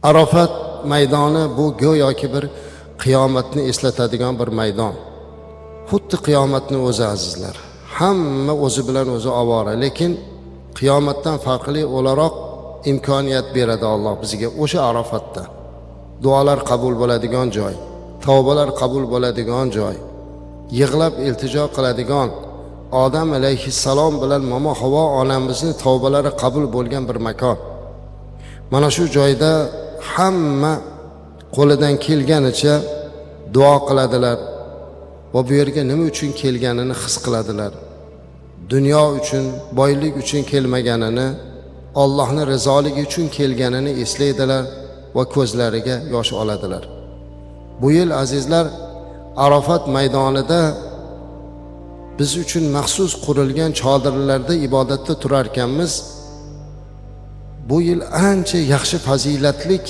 Arafat maydoni bu go'yoki bir qiyomatni eslatadigan bir maydon. Xuddi qiyomatni o'zi azizlar. Hamma o'zi bilan o'zi ovora, lekin qiyomatdan farqli o'laroq imkoniyat beradi Alloh bizga o'sha Arafatda. Duolar qabul bo'ladigan joy, tavbalar qabul bo'ladigan joy, yig'lab iltijo qiladigan, Odam alayhissalom bilan momo Havo onamizni tavbalari qabul bo'lgan bir makon. Mana shu joyda hamma qo'lidan kelganicha duo qiladilar va bu yerga nima uchun kelganini his qiladilar. Dunyo uchun, boylik uchun kelmaganini, Allohning rizoligi uchun kelganini eslaydilar va ko'zlariga yosh oladilar. Bu yil azizlar, Arafat maydonida biz uchun maxsus qurilgan chodirlarda ibodatda turar ekanmiz. Bu yil ancha yaxshi fazilatlik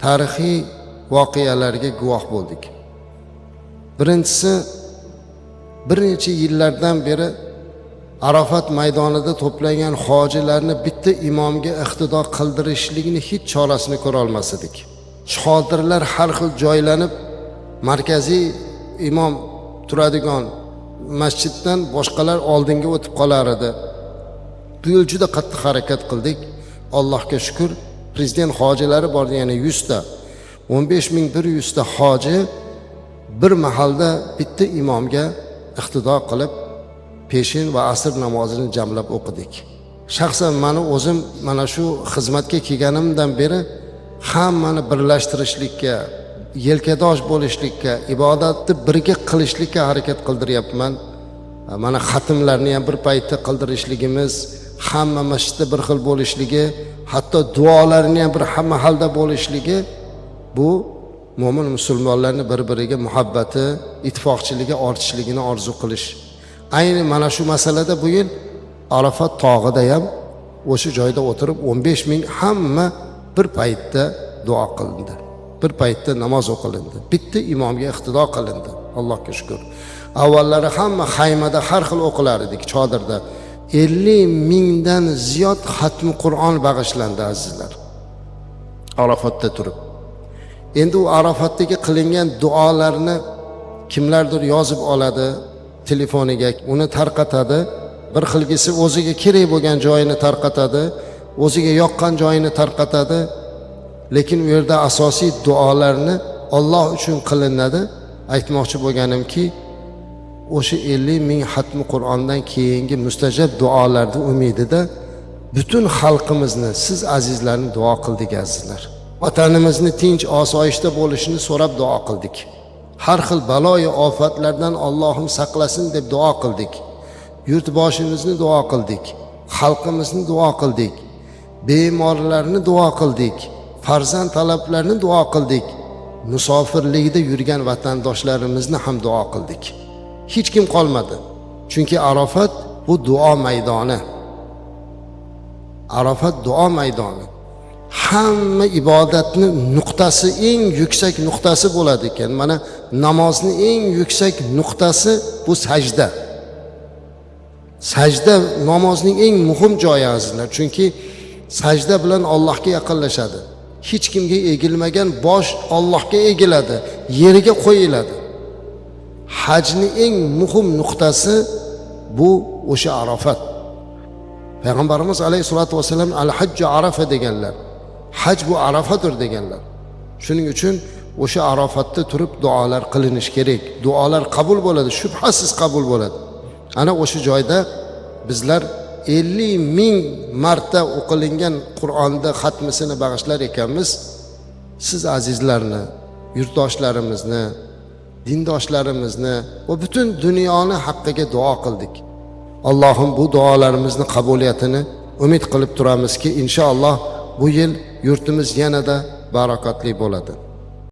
tarixiy voqealarga guvoh bo'ldik. Birinchisi, bir necha yillardan beri Arafat maydonida to'plangan hojilarni bitta imomga iqtido qildirishlikni hech chorasini ko'ra olmas edik. Chodirlar har xil joylanib, markaziy imom turadigan masjiddan boshqalar oldinga o'tib qolar edi. Bu yil juda qattiq harakat qildik. Allohga shukr, prezident hojilari bor, ya'ni 100 ta, 15.100 ta hoji bir mahalda bitta imomga iqtido qilib peshin va asr namozini jamlab o'qidik. Shaxsan meni o'zim mana shu xizmatga kelganimdan beri hammani birlashtirishlikka, yelkadosh bo'lishlikka, ibodatni birga qilishlikka harakat qildiryapman. Mana xatmlarni ham bir paytda qildirishligimiz, hamma masjidda bir xil bo'lishligi, hatto duolarni ham bir mahalda bo'lishligi bu mo'min musulmonlarning bir-biriga muhabbati, ittifoqchiligi ortishligini orzu qilish. Ayni mana shu masalada bu yil Arafat tog'ida ham o'sha joyda o'tirib 15.000 hamma bir paytda duo qilindi. Bir paytda namoz o'qilindi. Bitta imomga iqtido qilindi. Allohga shukr. Avvallari hamma xaymada har xil o'qilar edik, chodirda. 50.000 dan ziyod xatmi Qur'on bag'ishlandi azizlar. Arafatda turib. Endi u Arafatdagi qilingan duolarni kimlardir yozib oladi telefoniga, uni tarqatadi. Bir xilgisi o'ziga kerak bo'lgan joyini tarqatadi, o'ziga yoqqan joyini tarqatadi. Lekin u yerda asosiy duolarni Alloh uchun qilinadi. Aytmoqchi bo'lganimki, o'sha 50.000 xatmi Qur'ondan keyingi mustajab duolarni umidida butun xalqimizni, siz azizlarni duo qildik azizlar. Vatanimizni tinch, osoyishta bo'lishini so'rab duo qildik. Har xil baloyi ofatlardan Allohim saqlasin deb duo qildik. Yurtboshimizni duo qildik. Xalqimizni duo qildik. Bemorlarni duo qildik. Farzand talablarini duo qildik. Musofirlikda yurgan vatandoshlarimizni ham duo qildik. Hech kim qolmadi. Chunki Arafat bu duo maydoni. Arafat duo maydoni. Hamma ibodatni nuqtasi, eng yuksak nuqtasi bo'ladi ekan. Mana namozning eng yuksak nuqtasi bu sajda. Sajda namozning eng muhim joyi azizlar. Chunki sajda bilan Allohga yaqinlashadi. Hech kimga egilmagan bosh Allohga egiladi, yeriga qo'yiladi. Hajning eng muhim nuqtasi bu o'sha Arafat. Payg'ambarimiz alayhisolatu vasallam al-hajju Arafa deganlar. Haj bu Arafatdir deganlar. Shuning uchun o'sha Arafatda turib duolar qilinish kerak. Duolar qabul bo'ladi, shubhasiz qabul bo'ladi. Ana o'sha joyda bizlar 50.000 marta o'qilingan Qur'onda xatmisini bag'ishlar ekanmiz. Siz azizlarni, yurtdoshlarimizni, dindoshlarimizni va butun dunyoni haqqiga duo qildik. Allohim bu duolarimizni qabuliyatini umid qilib turamizki, inshaalloh bu yil yurtimiz yanada barakatli bo'ladi.